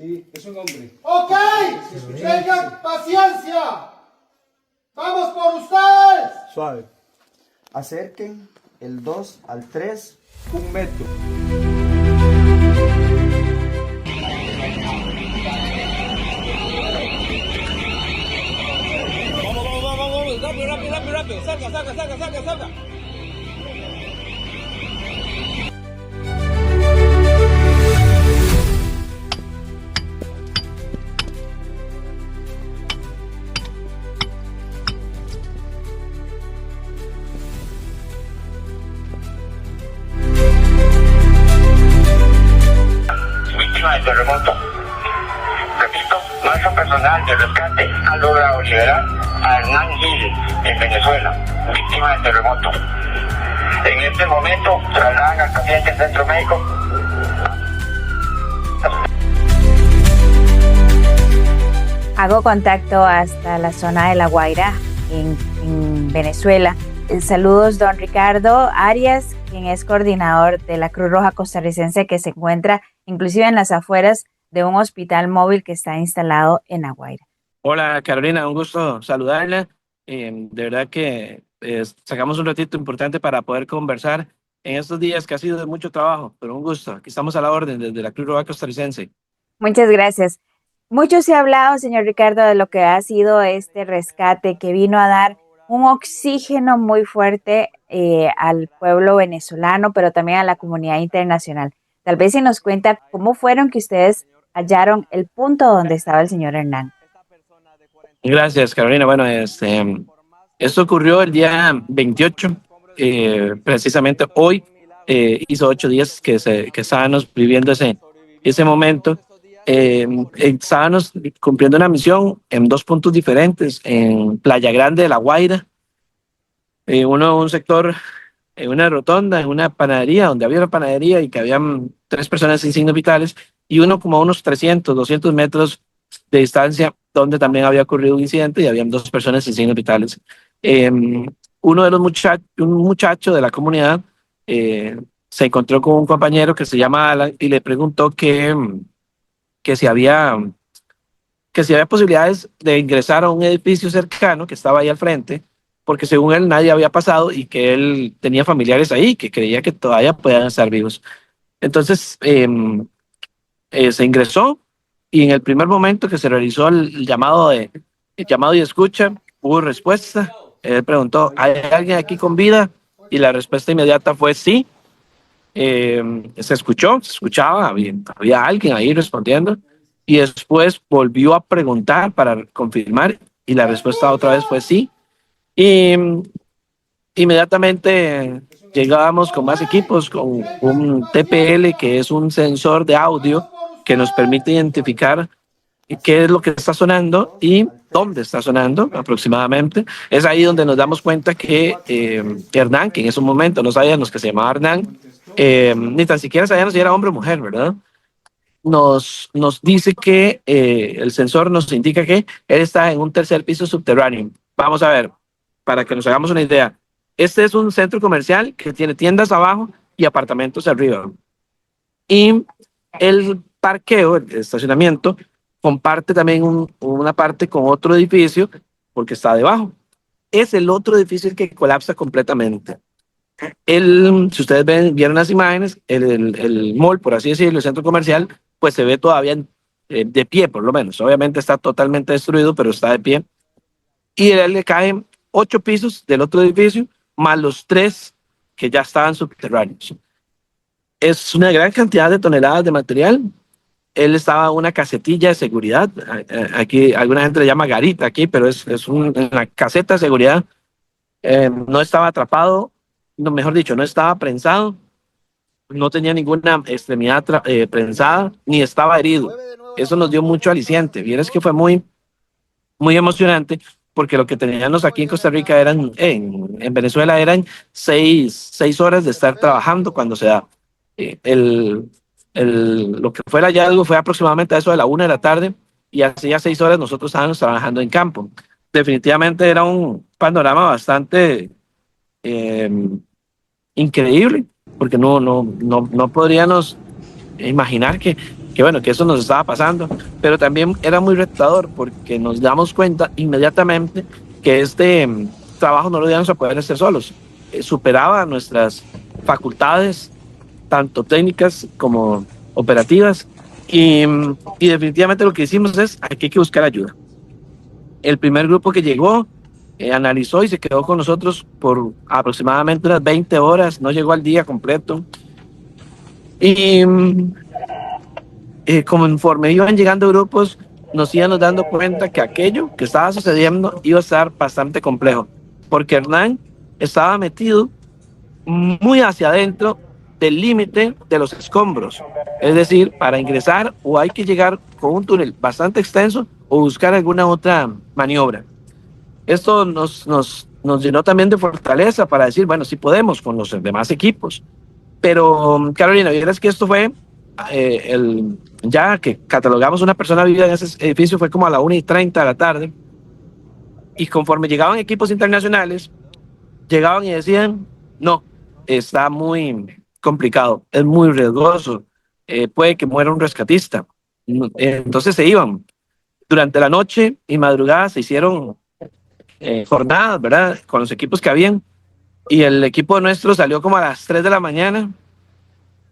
Sí, es un hombre. ¡Ok! ¡Tengan paciencia! ¡Vamos por ustedes! Suave. Acerquen el 2 al 3, 1 metro. Vamos, rápido. Salga. Víctima del terremoto. Repito, nuestro personal de rescate ha logrado liberar a Hernán Gil en Venezuela, víctima del terremoto. En este momento trasladan al paciente al centro médico. Hago contacto hasta la zona de La Guaira, en Venezuela. Saludos, don Ricardo Arias, quien es coordinador de la Cruz Roja Costarricense, que se encuentra inclusive en las afueras de un hospital móvil que está instalado en La Guaira. Hola Carolina, un gusto saludarla. De verdad que sacamos un ratito importante para poder conversar en estos días que ha sido de mucho trabajo, pero un gusto. Aquí estamos a la orden desde la Cruz Roja Costarricense. Muchas gracias. Mucho se ha hablado, señor Ricardo, de lo que ha sido este rescate que vino a dar un oxígeno muy fuerte al pueblo venezolano, pero también a la comunidad internacional. Tal vez si nos cuenta cómo fueron que ustedes hallaron el punto donde estaba el señor Hernán. Gracias Carolina. Bueno, esto ocurrió el día 28, precisamente hoy, hizo 8 días que estábamos viviendo ese momento. Estábamos cumpliendo una misión en 2 puntos diferentes, en Playa Grande de La Guaira, un sector, en una rotonda, en una panadería, donde había una panadería y que habían 3 personas sin signos vitales, y uno como a unos 200 metros de distancia, donde también había ocurrido un incidente y habían 2 personas sin signos vitales. Uno de los un muchacho de la comunidad se encontró con un compañero que se llama Alan y le preguntó que si había posibilidades de ingresar a un edificio cercano que estaba ahí al frente, porque según él nadie había pasado y que él tenía familiares ahí, que creía que todavía podían estar vivos. Entonces se ingresó y en el primer momento que se realizó el llamado y escucha, hubo respuesta. Él preguntó, ¿hay alguien aquí con vida? Y la respuesta inmediata fue sí. Se escuchaba, había alguien ahí respondiendo, y después volvió a preguntar para confirmar y la respuesta otra vez fue sí. Y inmediatamente llegábamos con más equipos, con un TPL, que es un sensor de audio que nos permite identificar qué es lo que está sonando y dónde está sonando aproximadamente. Es ahí donde nos damos cuenta que Hernán, que en ese momento no sabíamos que se llamaba Hernán, ni tan siquiera sabíamos si era hombre o mujer, ¿verdad? Nos dice que el sensor nos indica que él está en un 3er piso subterráneo. Vamos a ver, para que nos hagamos una idea. Este es un centro comercial que tiene tiendas abajo y apartamentos arriba. Y el parqueo, el estacionamiento, comparte también una parte con otro edificio porque está debajo. Es el otro edificio el que colapsa completamente. Si ustedes vieron las imágenes, el mall, por así decirlo, el centro comercial, pues se ve todavía de pie, por lo menos. Obviamente está totalmente destruido, pero está de pie. Y a él le caen 8 pisos del otro edificio, más los 3 que ya estaban subterráneos. Es una gran cantidad de toneladas de material. Él estaba en una casetilla de seguridad. Aquí alguna gente le llama garita aquí, pero es una caseta de seguridad. No estaba atrapado, no, mejor dicho, no estaba prensado, no tenía ninguna extremidad prensada, ni estaba herido. Eso nos dio mucho aliciente. Vieres que fue muy, muy emocionante, porque lo que teníamos aquí en Costa Rica en Venezuela eran 6 horas de estar trabajando cuando se da. Lo que fue el hallazgo fue aproximadamente a eso de la 1 de la tarde, y hacía 6 horas nosotros estábamos trabajando en campo. Definitivamente era un panorama bastante increíble, porque no podríamos imaginar que bueno, que eso nos estaba pasando, pero también era muy retador porque nos damos cuenta inmediatamente que este trabajo no lo íbamos a poder hacer solos. Superaba nuestras facultades, tanto técnicas como operativas, y definitivamente lo que hicimos es, aquí hay que buscar ayuda. El primer grupo que llegó analizó y se quedó con nosotros por aproximadamente unas 20 horas, no llegó al día completo. Y conforme iban llegando grupos, nos íbamos dando cuenta que aquello que estaba sucediendo iba a estar bastante complejo, porque Hernán estaba metido muy hacia adentro del límite de los escombros. Es decir, para ingresar o hay que llegar con un túnel bastante extenso o buscar alguna otra maniobra. Esto nos llenó también de fortaleza para decir, bueno, sí podemos con los demás equipos. Pero, Carolina, vieras que esto fue, ya que catalogamos una persona viva en ese edificio, fue como a la 1:30 de la tarde. Y conforme llegaban equipos internacionales, llegaban y decían, no, está muy complicado, es muy riesgoso, puede que muera un rescatista. Entonces se iban. Durante la noche y madrugada se hicieron jornadas, ¿verdad? Con los equipos que habían. Y el equipo nuestro salió como a las 3 de la mañana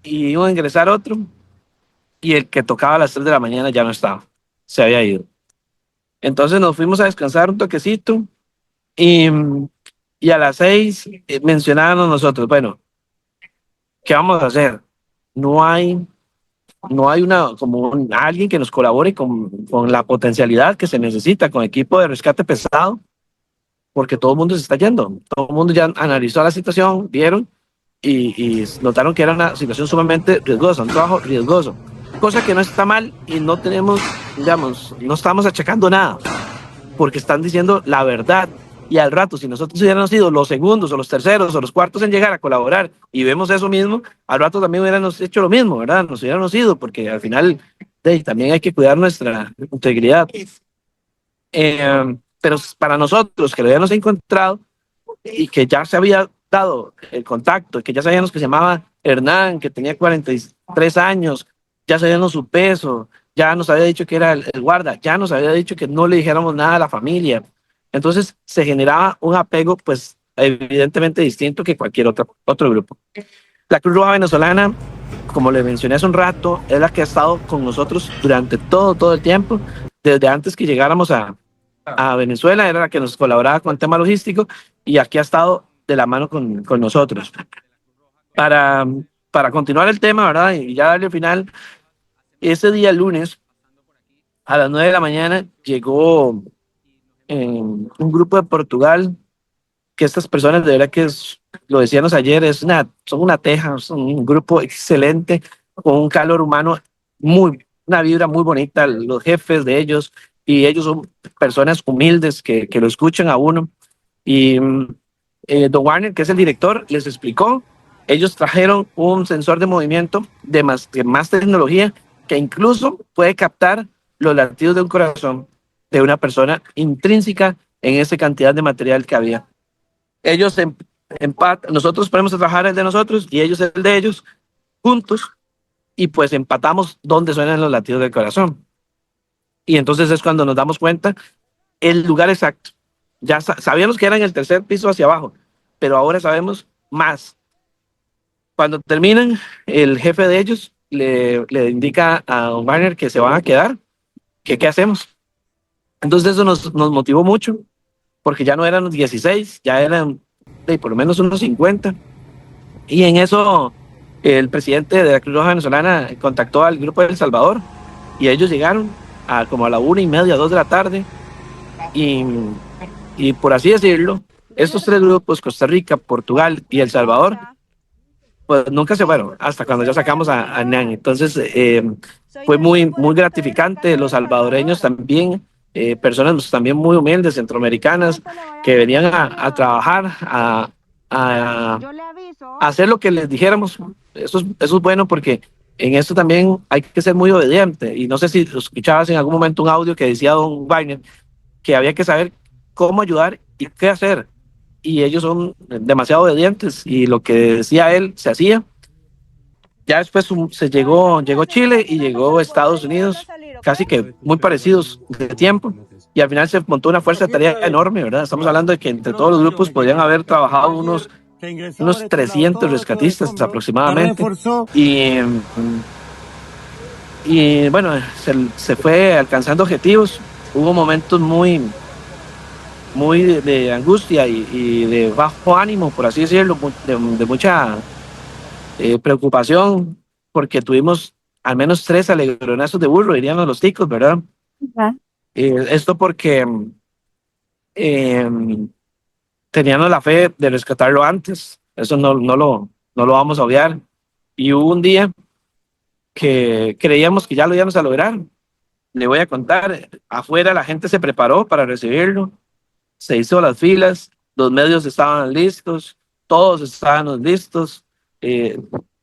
y iba a ingresar otro. Y el que tocaba a las 3 de la mañana ya no estaba, se había ido. Entonces nos fuimos a descansar un toquecito y a las 6 mencionábamos nosotros, bueno, ¿qué vamos a hacer? No hay alguien que nos colabore con la potencialidad que se necesita con equipo de rescate pesado, porque todo el mundo se está yendo, todo el mundo ya analizó la situación, vieron y notaron que era una situación sumamente riesgosa, un trabajo riesgoso, cosa que no está mal y no tenemos, digamos, no estamos achacando nada, porque están diciendo la verdad. Y al rato, si nosotros hubiéramos sido los segundos o los terceros o los cuartos en llegar a colaborar y vemos eso mismo, al rato también hubiéramos hecho lo mismo, ¿verdad? Nos hubiéramos ido, porque al final también hay que cuidar nuestra integridad. Pero para nosotros, que lo habíamos encontrado y que ya se había dado el contacto, que ya sabíamos que se llamaba Hernán, que tenía 43 años, ya sabíamos su peso, ya nos había dicho que era el guarda, ya nos había dicho que no le dijéramos nada a la familia. Entonces se generaba un apego, pues evidentemente distinto que cualquier otro grupo. La Cruz Roja Venezolana, como le mencioné hace un rato, es la que ha estado con nosotros durante todo el tiempo, desde antes que llegáramos a Venezuela, era la que nos colaboraba con el tema logístico y aquí ha estado de la mano con nosotros. Para continuar el tema, ¿verdad? Y ya darle final, ese día lunes a las 9 de la mañana llegó un grupo de Portugal, que estas personas de verdad que lo decíamos ayer, son una teja, son un grupo excelente, con un calor humano una vibra muy bonita, los jefes de ellos, y ellos son personas humildes que lo escuchan a uno. Y Don Warner, que es el director, les explicó, ellos trajeron un sensor de movimiento de más tecnología, que incluso puede captar los latidos de un corazón de una persona intrínseca en esa cantidad de material que había. Ellos nosotros ponemos a trabajar el de nosotros y ellos el de ellos juntos, y pues empatamos dónde suenan los latidos del corazón. Y entonces es cuando nos damos cuenta el lugar exacto. Ya sabíamos que era en el tercer piso hacia abajo, pero ahora sabemos más. Cuando terminan, el jefe de ellos le indica a Don Warner que se van a quedar, que qué hacemos. Entonces eso nos motivó mucho, porque ya no eran los 16, ya eran por lo menos unos 50. Y en eso el presidente de la Cruz Roja Venezolana contactó al grupo de El Salvador y ellos llegaron como a la 1:30, 2 de la tarde. Y por así decirlo, estos tres grupos, Costa Rica, Portugal y El Salvador, pues nunca se fueron hasta cuando ya sacamos a Hernán. Entonces fue muy gratificante. Los salvadoreños también, personas también muy humildes, centroamericanas, que venían a trabajar, a hacer lo que les dijéramos. Eso es bueno, porque en esto también hay que ser muy obediente. Y no sé si escuchabas en algún momento un audio que decía Don Wagner que había que saber cómo ayudar y qué hacer. Y ellos son demasiado obedientes y lo que decía él se hacía. ya después llegó Chile y llegó Estados Unidos, casi que muy parecidos de tiempo, y al final se montó una fuerza de tarea enorme, ¿verdad? Estamos hablando de que entre todos los grupos podían haber trabajado unos 300 rescatistas aproximadamente, y bueno, se fue alcanzando objetivos. Hubo momentos muy de angustia y de bajo ánimo, por así decirlo, de mucha preocupación, porque tuvimos al menos 3 alegronazos de burro, dirían los ticos, ¿verdad? Ajá. Esto porque teníamos la fe de rescatarlo antes, eso no lo vamos a obviar, y hubo un día que creíamos que ya lo íbamos a lograr. Le voy a contar, afuera la gente se preparó para recibirlo, se hizo las filas, los medios estaban listos, todos estábamos listos,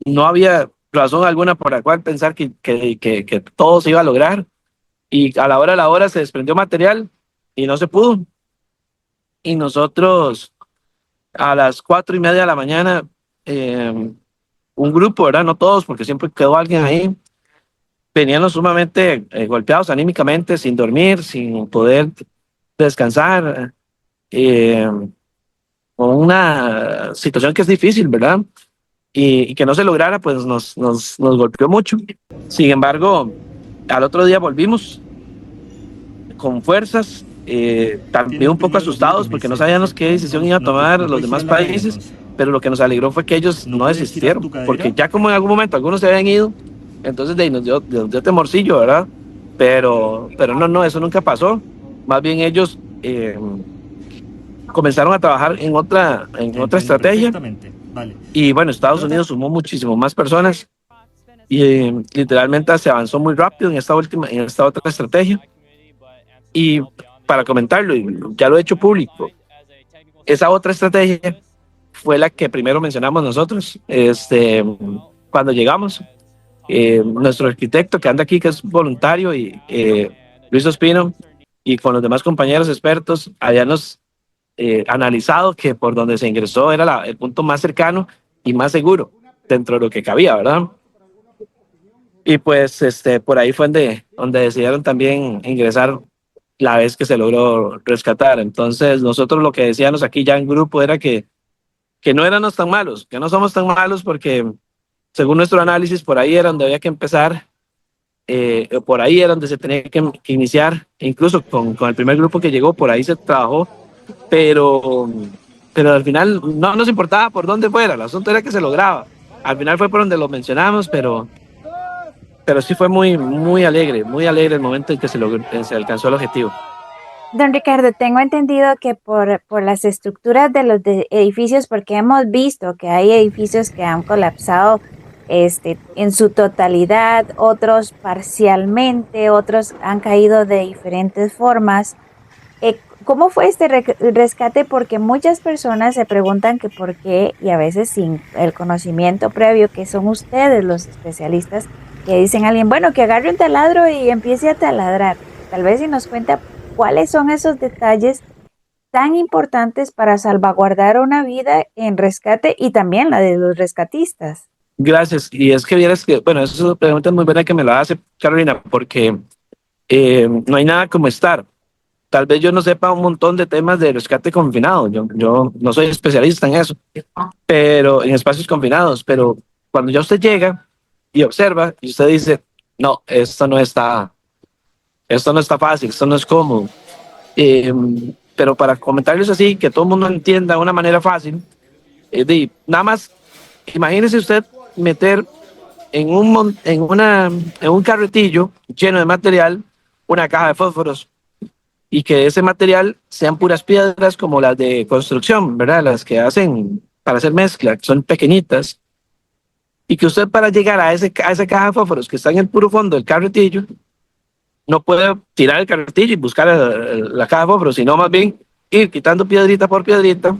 no había razón alguna por la cual pensar que todo se iba a lograr, y a la hora se desprendió material y no se pudo. Y nosotros a las 4:30 de la mañana, un grupo, ¿verdad? No todos, porque siempre quedó alguien ahí, venían sumamente golpeados anímicamente, sin dormir, sin poder descansar, con una situación que es difícil, ¿verdad? Y que no se lograra, pues nos golpeó mucho. Sin embargo, al otro día volvimos con fuerzas, también un poco asustados porque no sabíamos qué decisión iban a tomar los demás países, pero lo que nos alegró fue que ellos no desistieron, porque ya como en algún momento algunos se habían ido, entonces nos dio temorcillo, ¿verdad? Pero no, eso nunca pasó. Más bien ellos comenzaron a trabajar en otra estrategia. Vale. Y bueno, Estados Unidos sumó muchísimo más personas y literalmente se avanzó muy rápido en esta otra estrategia. Y para comentarlo, y ya lo he hecho público, esa otra estrategia fue la que primero mencionamos nosotros, cuando llegamos. Nuestro arquitecto que anda aquí, que es voluntario, y Luis Ospino, y con los demás compañeros expertos, habíamos analizado que por donde se ingresó era el punto más cercano y más seguro dentro de lo que cabía, ¿verdad? Y pues por ahí fue donde decidieron también ingresar la vez que se logró rescatar. Entonces nosotros lo que decíamos aquí ya en grupo era que no éramos tan malos, que no somos tan malos, porque según nuestro análisis por ahí era donde había que empezar, por ahí era donde se tenía que iniciar, incluso con el primer grupo que llegó, por ahí se trabajó, pero al final no nos importaba por dónde fuera, el asunto era que se lograba. Al final fue por donde lo mencionamos, pero sí fue muy alegre el momento en que se alcanzó el objetivo. Don Ricardo, tengo entendido que por las estructuras de los edificios, porque hemos visto que hay edificios que han colapsado en su totalidad, otros parcialmente, otros han caído de diferentes formas. ¿Cómo fue este rescate? Porque muchas personas se preguntan que por qué, y a veces sin el conocimiento previo, que son ustedes los especialistas, que dicen a alguien, bueno, que agarre un taladro y empiece a taladrar. Tal vez si nos cuenta cuáles son esos detalles tan importantes para salvaguardar una vida en rescate y también la de los rescatistas. Gracias. Y es que vieras que, bueno, esa es una pregunta muy buena que me la hace Carolina, porque no hay nada como estar. Tal vez yo no sepa un montón de temas de rescate confinado, yo no soy especialista en eso, pero en espacios confinados, pero cuando ya usted llega y observa y usted dice, no, esto no está fácil, esto no es cómodo. Pero para comentarles así, que todo el mundo entienda de una manera fácil, nada más, imagínese usted meter en un carretillo lleno de material una caja de fósforos, y que ese material sean puras piedras como las de construcción, ¿verdad? Las que hacen para hacer mezcla, que son pequeñitas, y que usted para llegar a esa caja de fósforos que está en el puro fondo del carretillo, no puede tirar el carretillo y buscar la caja de fósforos, sino más bien ir quitando piedrita por piedrita,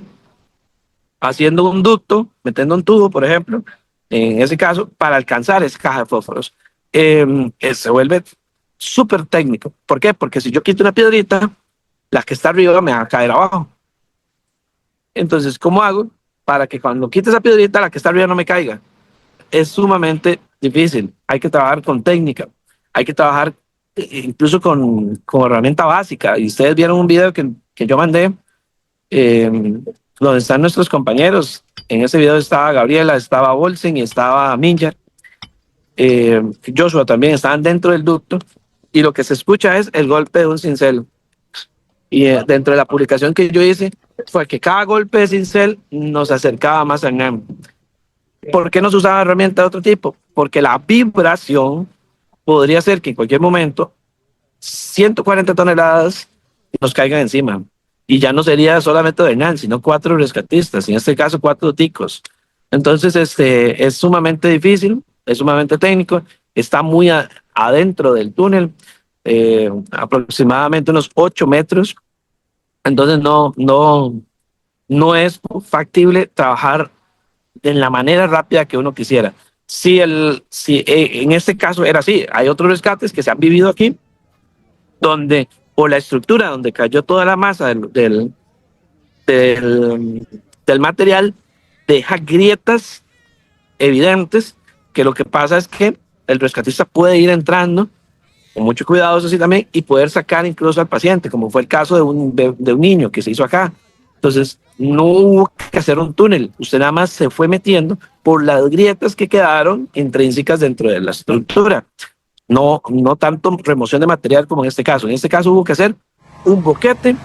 haciendo un ducto, metiendo un tubo, por ejemplo, en ese caso, para alcanzar esa caja de fósforos. Se vuelve súper técnico. ¿Por qué? Porque si yo quito una piedrita, la que está arriba me va a caer abajo. Entonces, ¿cómo hago para que cuando quite esa piedrita, la que está arriba no me caiga? es sumamente difícil. Hay que trabajar con técnica, hay que trabajar incluso con herramienta básica. Y ustedes vieron un video que yo mandé, donde están nuestros compañeros. En ese video estaba Gabriela, estaba Bolsen y estaba Minja. Joshua también estaban dentro del ducto, y lo que se escucha es el golpe de un cincel. Y dentro de la publicación que yo hice fue que cada golpe de cincel nos acercaba más a Hernán. ¿Por qué no se usaba herramienta de otro tipo? Porque la vibración podría ser que en cualquier momento 140 toneladas nos caigan encima. Y ya no sería solamente de Hernán, sino 4 rescatistas, en este caso 4 ticos. Entonces, es sumamente difícil, es sumamente técnico, está muy adentro del túnel, aproximadamente unos 8 metros. Entonces no es factible trabajar de la manera rápida que uno quisiera. Si en este caso era así, hay otros rescates que se han vivido aquí, donde por la estructura donde cayó toda la masa del material, deja grietas evidentes, que lo que pasa es que el rescatista puede ir entrando con mucho cuidado, eso sí también, y poder sacar incluso al paciente, como fue el caso de un niño que se hizo acá. Entonces no hubo que hacer un túnel, usted nada más se fue metiendo por las grietas que quedaron intrínsecas dentro de la estructura. No tanto remoción de material como en este caso. En este caso hubo que hacer un boquete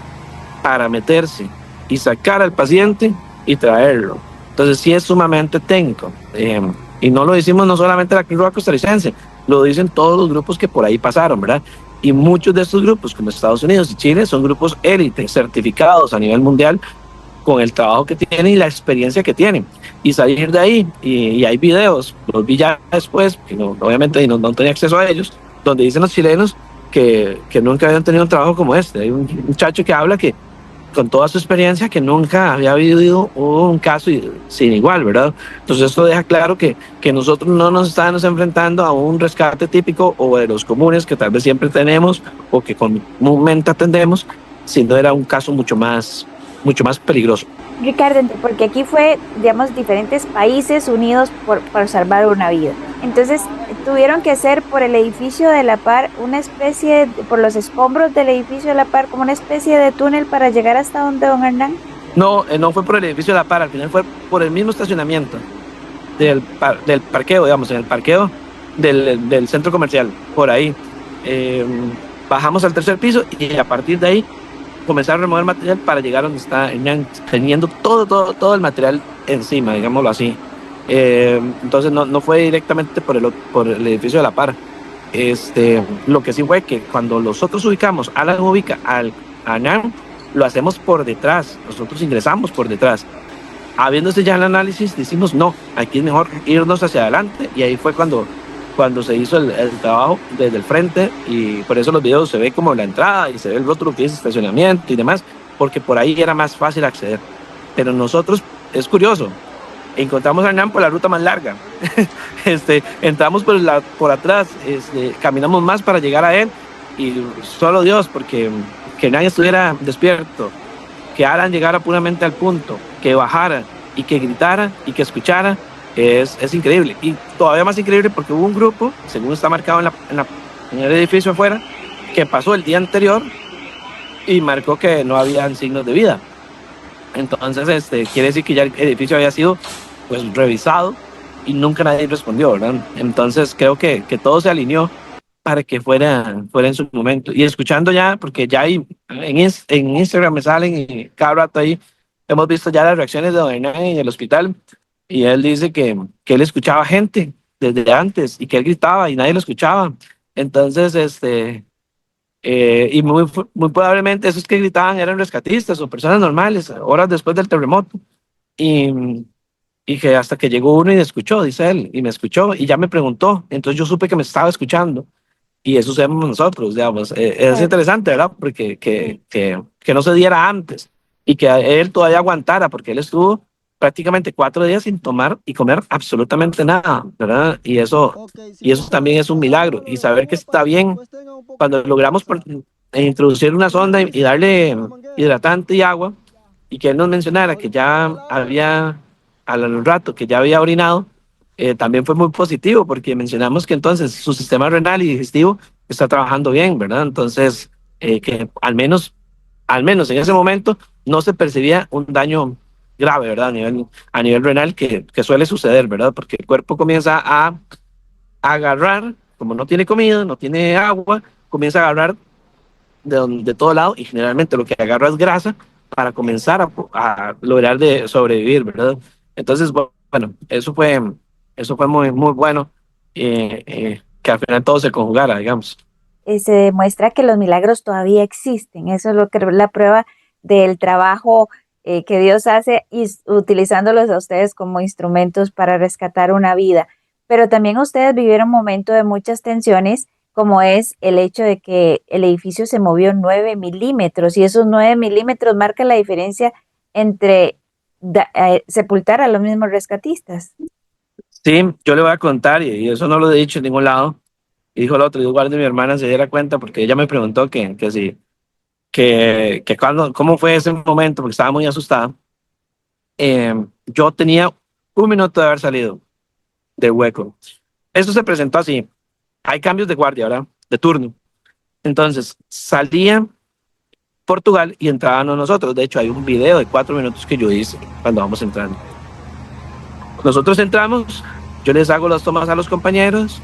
para meterse y sacar al paciente y traerlo. Entonces sí es sumamente técnico. Y no lo decimos no solamente la Cruz Roja Costarricense, lo dicen todos los grupos que por ahí pasaron, ¿verdad? Y muchos de estos grupos, como Estados Unidos y Chile, son grupos élite, certificados a nivel mundial, con el trabajo que tienen y la experiencia que tienen. Y salir de ahí, y hay videos, los vi ya después, que obviamente no tenía acceso a ellos, donde dicen los chilenos que nunca habían tenido un trabajo como este. Hay un muchacho que habla que con toda su experiencia que nunca había vivido un caso sin igual, ¿verdad? Entonces esto deja claro que nosotros no nos estamos enfrentando a un rescate típico o de los comunes que tal vez siempre tenemos o que comúnmente atendemos, sino era un caso mucho más peligroso. Ricardo, porque aquí fue, digamos, diferentes países unidos por salvar una vida. Entonces, tuvieron que hacer por el edificio de La Par una especie, por los escombros del edificio de La Par, como una especie de túnel para llegar hasta donde don Hernán. No fue por el edificio de La Par, al final fue por el mismo estacionamiento del parqueo, digamos, en el parqueo del centro comercial, por ahí. Bajamos al 3er piso y a partir de ahí comenzar a remover material para llegar donde está Hernán, teniendo todo el material encima, digámoslo así. Entonces no fue directamente por el edificio de La Par. Lo que sí fue que cuando nosotros ubicamos, Alan ubica a Hernán, lo hacemos por detrás, nosotros ingresamos por detrás. Habiéndose ya el análisis, decimos no, aquí es mejor irnos hacia adelante, y ahí fue cuando se hizo el trabajo desde el frente, y por eso los videos se ve como la entrada y se ve el rótulo que dice estacionamiento y demás, porque por ahí era más fácil acceder. Pero nosotros, es curioso, encontramos a Hernán por la ruta más larga. Entramos por atrás, caminamos más para llegar a él, y solo Dios, porque que Hernán estuviera despierto, que Alan llegara puramente al punto, que bajara y que gritara y que escuchara, es increíble. Y todavía más increíble porque hubo un grupo, según está marcado en el edificio afuera, que pasó el día anterior y marcó que no habían signos de vida. Entonces quiere decir que ya el edificio había sido pues revisado y nunca nadie respondió, ¿verdad? Entonces creo que todo se alineó para que fuera en su momento. Y escuchando ya, porque ya hay en Instagram me salen, y cada rato ahí hemos visto ya las reacciones de don Hernán en el hospital, y él dice que él escuchaba gente desde antes y que él gritaba y nadie lo escuchaba. Entonces, y muy probablemente esos que gritaban eran rescatistas o personas normales, horas después del terremoto. Y que hasta que llegó uno y me escuchó, dice él, y me escuchó y ya me preguntó. Entonces yo supe que me estaba escuchando, y eso sabemos nosotros, digamos. Es interesante, ¿verdad? Porque que no se diera antes y que él todavía aguantara, porque él estuvo prácticamente 4 días sin tomar y comer absolutamente nada, ¿verdad? Y eso también es un milagro. Y saber que está bien, cuando logramos introducir una sonda y darle hidratante y agua, y que él nos mencionara que ya había, al rato, que ya había orinado, también fue muy positivo porque mencionamos que entonces su sistema renal y digestivo está trabajando bien, ¿verdad? Entonces, que al menos en ese momento no se percibía un daño grave, ¿verdad? A nivel renal que suele suceder, ¿verdad? Porque el cuerpo comienza a agarrar, como no tiene comida, no tiene agua, comienza a agarrar de todo lado y generalmente lo que agarra es grasa para comenzar a lograr de sobrevivir, ¿verdad? Entonces, bueno, eso fue muy, muy bueno, que al final todo se conjugara, digamos. Se demuestra que los milagros todavía existen. Eso es lo que la prueba del trabajo que Dios hace y utilizándolos a ustedes como instrumentos para rescatar una vida. Pero también ustedes vivieron un momento de muchas tensiones, como es el hecho de que el edificio se movió 9 milímetros y esos 9 milímetros marcan la diferencia entre sepultar a los mismos rescatistas. Sí, yo le voy a contar y eso no lo he dicho en ningún lado. Y dijo el otro, igual de mi hermana se diera cuenta porque ella me preguntó que sí, que cómo fue ese momento porque estaba muy asustada. Yo tenía 1 minuto de haber salido del hueco. Eso se presentó así. Hay cambios de guardia, ¿verdad? De turno. Entonces, salía Portugal y entrábamos nosotros. De hecho, hay un video de 4 minutos que yo hice cuando vamos entrando. Nosotros entramos, yo les hago las tomas a los compañeros,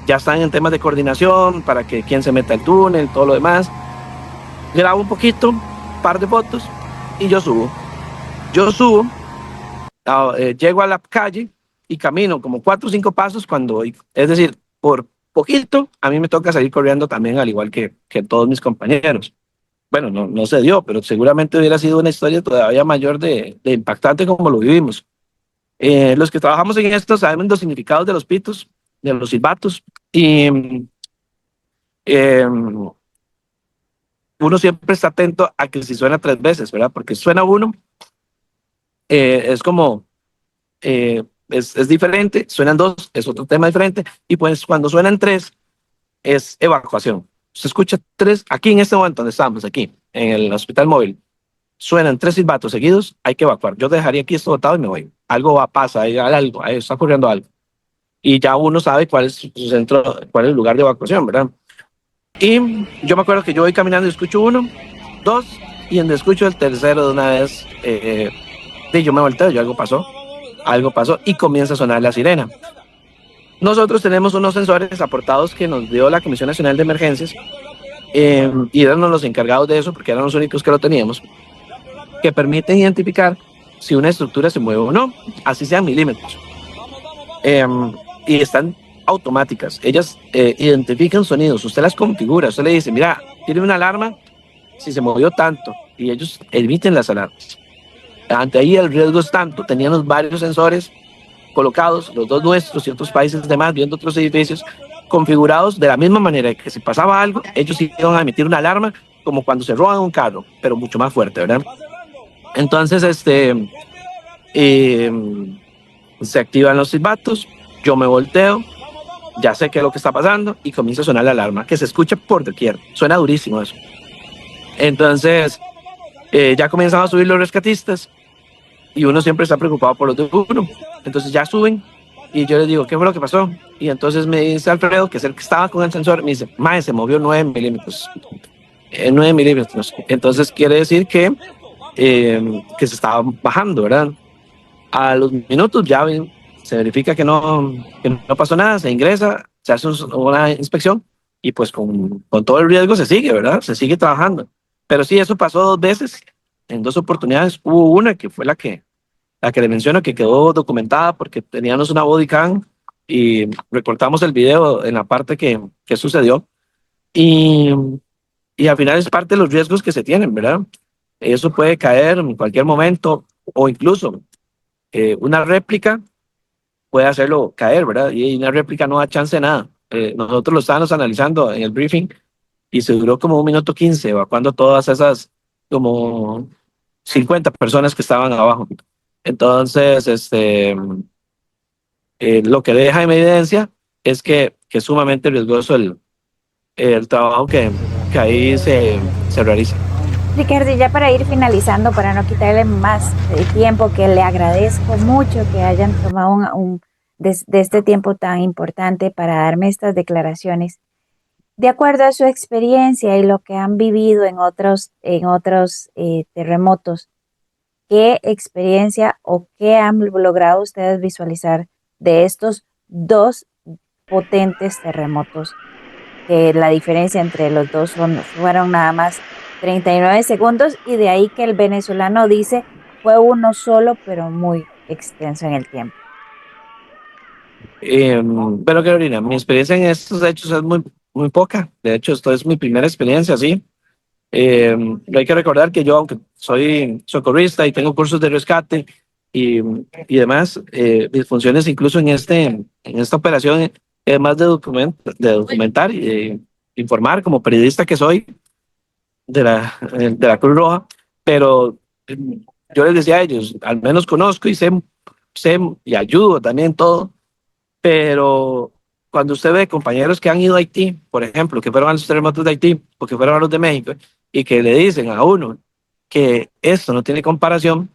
ya están en temas de coordinación para que quién se meta al túnel, todo lo demás. Grabo un poquito, un par de fotos y yo subo. Llego a la calle y camino como 4 o 5 pasos es decir, por poquito a mí me toca salir corriendo también, al igual que todos mis compañeros. Bueno, no se dio, pero seguramente hubiera sido una historia todavía mayor de impactante como lo vivimos. Los que trabajamos en esto sabemos los significados de los pitos, de los silbatos, y uno siempre está atento a que si suena 3 veces, ¿verdad? Porque suena uno, es como, es diferente, suenan 2, es otro tema diferente, y pues cuando suenan 3, es evacuación. Se escucha 3, aquí en este momento donde estamos, aquí, en el hospital móvil, suenan 3 silbatos seguidos, hay que evacuar. Yo dejaría aquí esto botado y me voy. Algo va a pasar, hay algo, ahí está ocurriendo algo. Y ya uno sabe cuál es su centro, cuál es el lugar de evacuación, ¿verdad? Y yo me acuerdo que yo voy caminando y escucho 1, 2, y en escucho el tercero de una vez, yo me volteo, algo pasó, y comienza a sonar la sirena. Nosotros tenemos unos sensores aportados que nos dio la Comisión Nacional de Emergencias, y eran los encargados de eso, porque eran los únicos que lo teníamos, que permiten identificar si una estructura se mueve o no, así sean milímetros. Y están automáticas. Ellas identifican sonidos, usted las configura, usted le dice, mira, tiene una alarma si se movió tanto, y ellos emiten las alarmas. Ante ahí el riesgo es tanto, teníamos varios sensores colocados, los 2 nuestros y otros países demás, viendo otros edificios, configurados de la misma manera que si pasaba algo, ellos iban a emitir una alarma como cuando se roban un carro, pero mucho más fuerte, ¿verdad? Entonces, se activan los silbatos, yo me volteo, ya sé qué es lo que está pasando y comienza a sonar la alarma, que se escucha por doquier, suena durísimo eso. Entonces, ya comienzan a subir los rescatistas y uno siempre está preocupado por los de uno. Entonces ya suben y yo les digo, ¿qué fue lo que pasó? Y entonces me dice Alfredo, que es el que estaba con el sensor, me dice, mae, se movió 9 milímetros. 9 milímetros. Entonces quiere decir que se estaba bajando, ¿verdad? A los minutos ya se verifica que no pasó nada, se ingresa, se hace una inspección y pues con todo el riesgo se sigue, ¿verdad? Se sigue trabajando. Pero sí, eso pasó 2 veces, en 2 oportunidades. Hubo una que fue la que le menciono, que quedó documentada porque teníamos una bodycam y recortamos el video en la parte que sucedió. Y al final es parte de los riesgos que se tienen, ¿verdad? Eso puede caer en cualquier momento o incluso una réplica puede hacerlo caer, ¿verdad? Y una réplica no da chance de nada. Nosotros lo estábamos analizando en el briefing y se duró como 1 minuto 15 evacuando todas esas como 50 personas que estaban abajo. Entonces, lo que deja en evidencia es que es sumamente riesgoso el trabajo que ahí se realiza. Ricardo, ya para ir finalizando, para no quitarle más tiempo, que le agradezco mucho que hayan tomado de este tiempo tan importante para darme estas declaraciones. De acuerdo a su experiencia y lo que han vivido en otros terremotos, ¿qué experiencia o qué han logrado ustedes visualizar de estos dos potentes terremotos? Que la diferencia entre los dos fueron nada más 39 segundos y de ahí que el venezolano dice fue uno solo, pero muy extenso en el tiempo. Pero Carolina, mi experiencia en estos hechos es muy poca. De hecho, esto es mi primera experiencia, sí. Hay que recordar que yo, aunque soy socorrista y tengo cursos de rescate y demás, mis funciones incluso en esta operación es más de documentar y de informar como periodista que soy de la Cruz Roja, pero yo les decía a ellos, al menos conozco y sé y ayudo también todo, pero cuando usted ve compañeros que han ido a Haití, por ejemplo, que fueron a los terremotos de Haití o que fueron a los de México, y que le dicen a uno que esto no tiene comparación,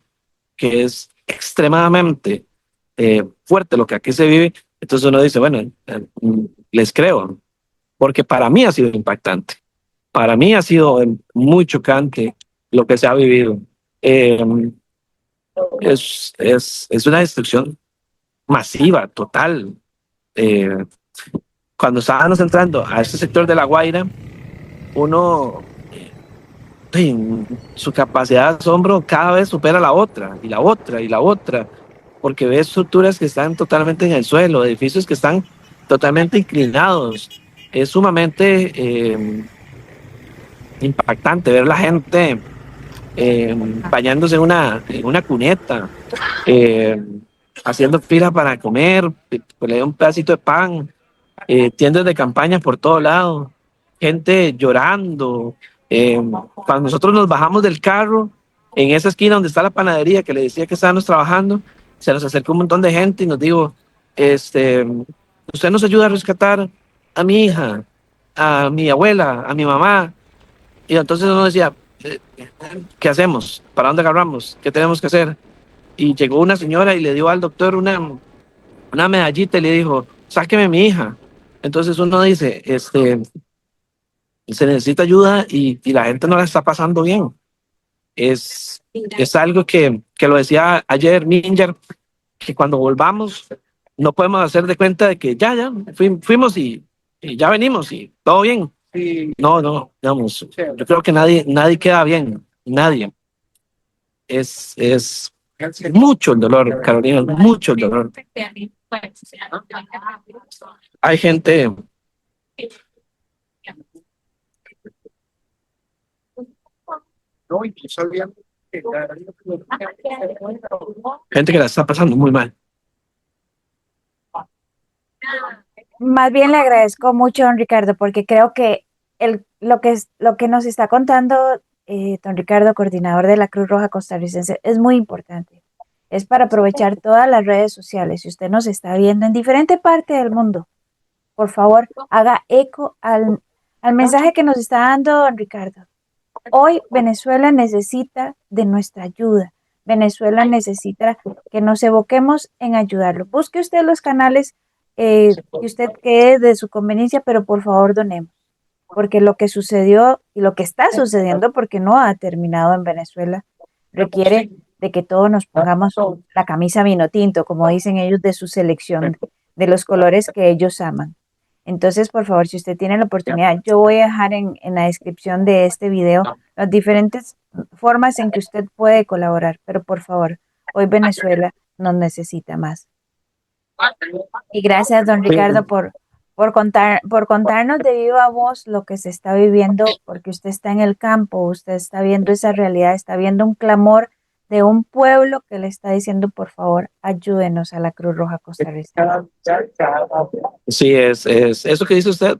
que es extremadamente fuerte lo que aquí se vive, entonces uno dice, bueno, les creo, porque para mí ha sido impactante, para mí ha sido muy chocante lo que se ha vivido. Eh, es una destrucción masiva, total. Eh, Cuando estábamos entrando a este sector de La Guaira, uno, su capacidad de asombro cada vez supera la otra, y la otra, y la otra, porque ve estructuras que están totalmente en el suelo, edificios que están totalmente inclinados. Es sumamente impactante ver la gente bañándose en una cuneta, eh, haciendo fila para comer, le un pedacito de pan, tiendas de campaña por todo lado, gente llorando. Cuando nosotros nos bajamos del carro, en esa esquina donde está la panadería que le decía que estábamos trabajando, se nos acercó un montón de gente y nos dijo, usted nos ayuda a rescatar a mi hija, a mi abuela, a mi mamá. Y entonces uno decía, ¿qué hacemos? ¿Para dónde agarramos? ¿Qué tenemos que hacer? Y llegó una señora y le dio al doctor una medallita y le dijo, sáqueme a mi hija. Entonces uno dice, se necesita ayuda y la gente no la está pasando bien. Es algo que lo decía ayer Minger, que cuando volvamos no podemos hacer de cuenta de que ya fuimos y ya venimos y todo bien. No, digamos, yo creo que nadie queda bien, nadie. Es mucho el dolor, Carolina, mucho el dolor. Hay gente que la está pasando muy mal. Más bien le agradezco mucho, don Ricardo, porque creo que lo que nos está contando don Ricardo, coordinador de la Cruz Roja Costarricense, es muy importante. Es para aprovechar todas las redes sociales. Si usted nos está viendo en diferente parte del mundo, por favor, haga eco al mensaje que nos está dando don Ricardo. Hoy Venezuela necesita de nuestra ayuda. Venezuela necesita que nos evoquemos en ayudarlo. Busque usted los canales que usted quede de su conveniencia, pero por favor donemos. Porque lo que sucedió y lo que está sucediendo, porque no ha terminado en Venezuela, requiere de que todos nos pongamos la camisa vino tinto, como dicen ellos, de su selección, de los colores que ellos aman. Entonces, por favor, si usted tiene la oportunidad, yo voy a dejar en la descripción de este video las diferentes formas en que usted puede colaborar, pero por favor, hoy Venezuela nos necesita más. Y gracias, don Ricardo, por contarnos de viva voz lo que se está viviendo, porque usted está en el campo, usted está viendo esa realidad, está viendo un clamor de un pueblo que le está diciendo, por favor, ayúdenos a la Cruz Roja Costarricense. Sí, es eso que dice usted.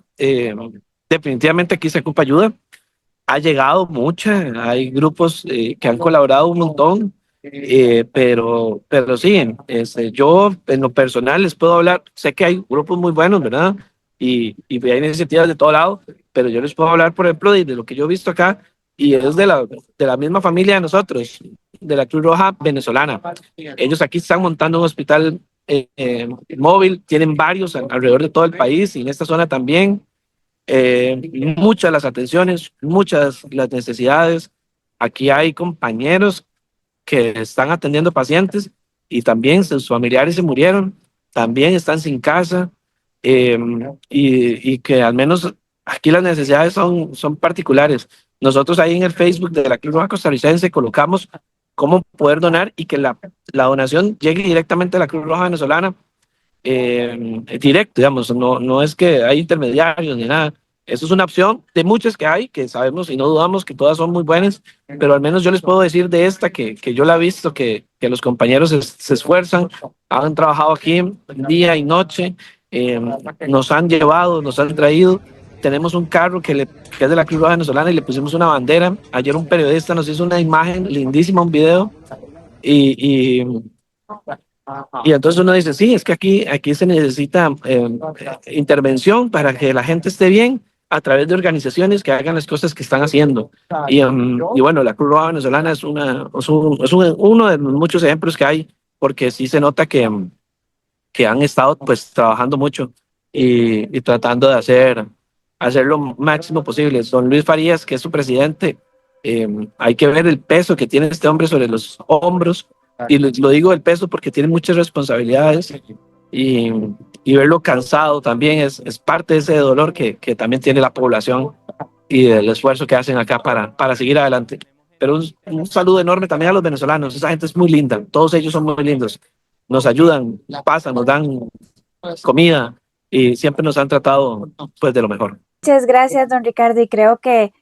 Definitivamente aquí se ocupa ayuda. Ha llegado mucha, hay grupos que han colaborado un montón, pero sí, yo en lo personal les puedo hablar, sé que hay grupos muy buenos, ¿verdad? Y hay iniciativas de todo lado, pero yo les puedo hablar, por ejemplo, de lo que yo he visto acá, y es de la misma familia de nosotros, de la Cruz Roja venezolana. Ellos aquí están montando un hospital móvil, tienen varios alrededor de todo el país y en esta zona también. Muchas las atenciones, muchas las necesidades. Aquí hay compañeros que están atendiendo pacientes y también sus familiares se murieron, también están sin casa, eh, y que al menos aquí las necesidades son particulares. Nosotros ahí en el Facebook de la Cruz Roja Costarricense colocamos cómo poder donar y que la donación llegue directamente a la Cruz Roja venezolana, directo, digamos, no es que hay intermediarios ni nada. Eso es una opción de muchas que hay, que sabemos y no dudamos que todas son muy buenas, pero al menos yo les puedo decir de esta que yo la he visto, que los compañeros se esfuerzan, han trabajado aquí día y noche, nos han llevado, nos han traído. Tenemos un carro que es de la Cruz Roja venezolana y le pusimos una bandera. Ayer un periodista nos hizo una imagen lindísima, un video, y entonces uno dice, sí, es que aquí se necesita intervención para que la gente esté bien a través de organizaciones que hagan las cosas que están haciendo. Y bueno, la Cruz Roja venezolana es uno de los muchos ejemplos que hay, porque sí se nota que han estado pues trabajando mucho y tratando de hacer lo máximo posible. Don Luis Farías, que es su presidente, hay que ver el peso que tiene este hombre sobre los hombros, y lo digo el peso porque tiene muchas responsabilidades, y verlo cansado también es parte de ese dolor que también tiene la población y del esfuerzo que hacen acá para seguir adelante. Pero un saludo enorme también a los venezolanos. Esa gente es muy linda, todos ellos son muy lindos, nos ayudan, nos pasan, nos dan comida y siempre nos han tratado pues de lo mejor. Muchas gracias, don Ricardo, y creo que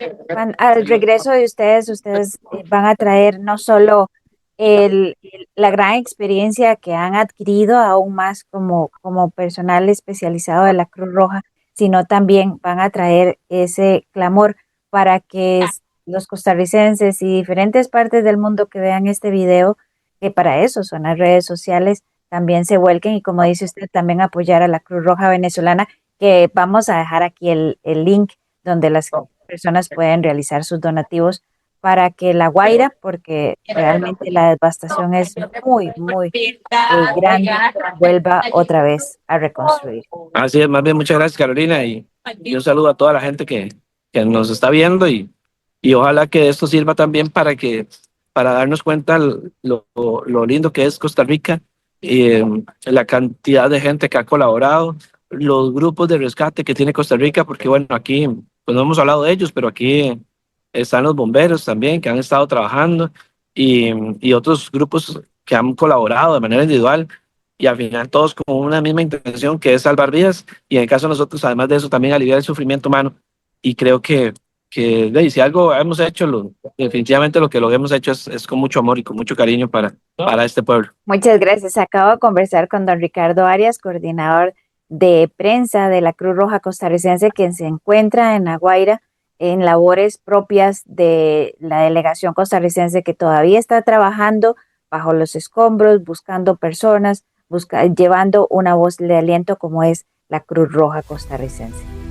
al regreso de ustedes van a traer no solo la gran experiencia que han adquirido aún más como personal especializado de la Cruz Roja, sino también van a traer ese clamor para que los costarricenses y diferentes partes del mundo que vean este video, que para eso son las redes sociales, también se vuelquen y, como dice usted, también apoyar a la Cruz Roja venezolana, que vamos a dejar aquí el link donde las personas pueden realizar sus donativos para que La Guaira, porque realmente la devastación es muy, muy grande, vuelva otra vez a reconstruir. Así es, más bien muchas gracias, Carolina, y un saludo a toda la gente que nos está viendo, y ojalá que esto sirva también para darnos cuenta lo lindo que es Costa Rica, y la cantidad de gente que ha colaborado, los grupos de rescate que tiene Costa Rica, porque bueno, aquí pues no hemos hablado de ellos, pero aquí están los bomberos también que han estado trabajando, y otros grupos que han colaborado de manera individual, y al final todos con una misma intención, que es salvar vidas, y en el caso de nosotros, además de eso, también aliviar el sufrimiento humano. Y creo que si algo hemos hecho, definitivamente lo que lo hemos hecho es con mucho amor y con mucho cariño para este pueblo. Muchas gracias. Acabo de conversar con don Ricardo Arias, coordinador de prensa de la Cruz Roja Costarricense, quien se encuentra en La Guaira en labores propias de la delegación costarricense, que todavía está trabajando bajo los escombros, buscando personas, llevando una voz de aliento como es la Cruz Roja Costarricense.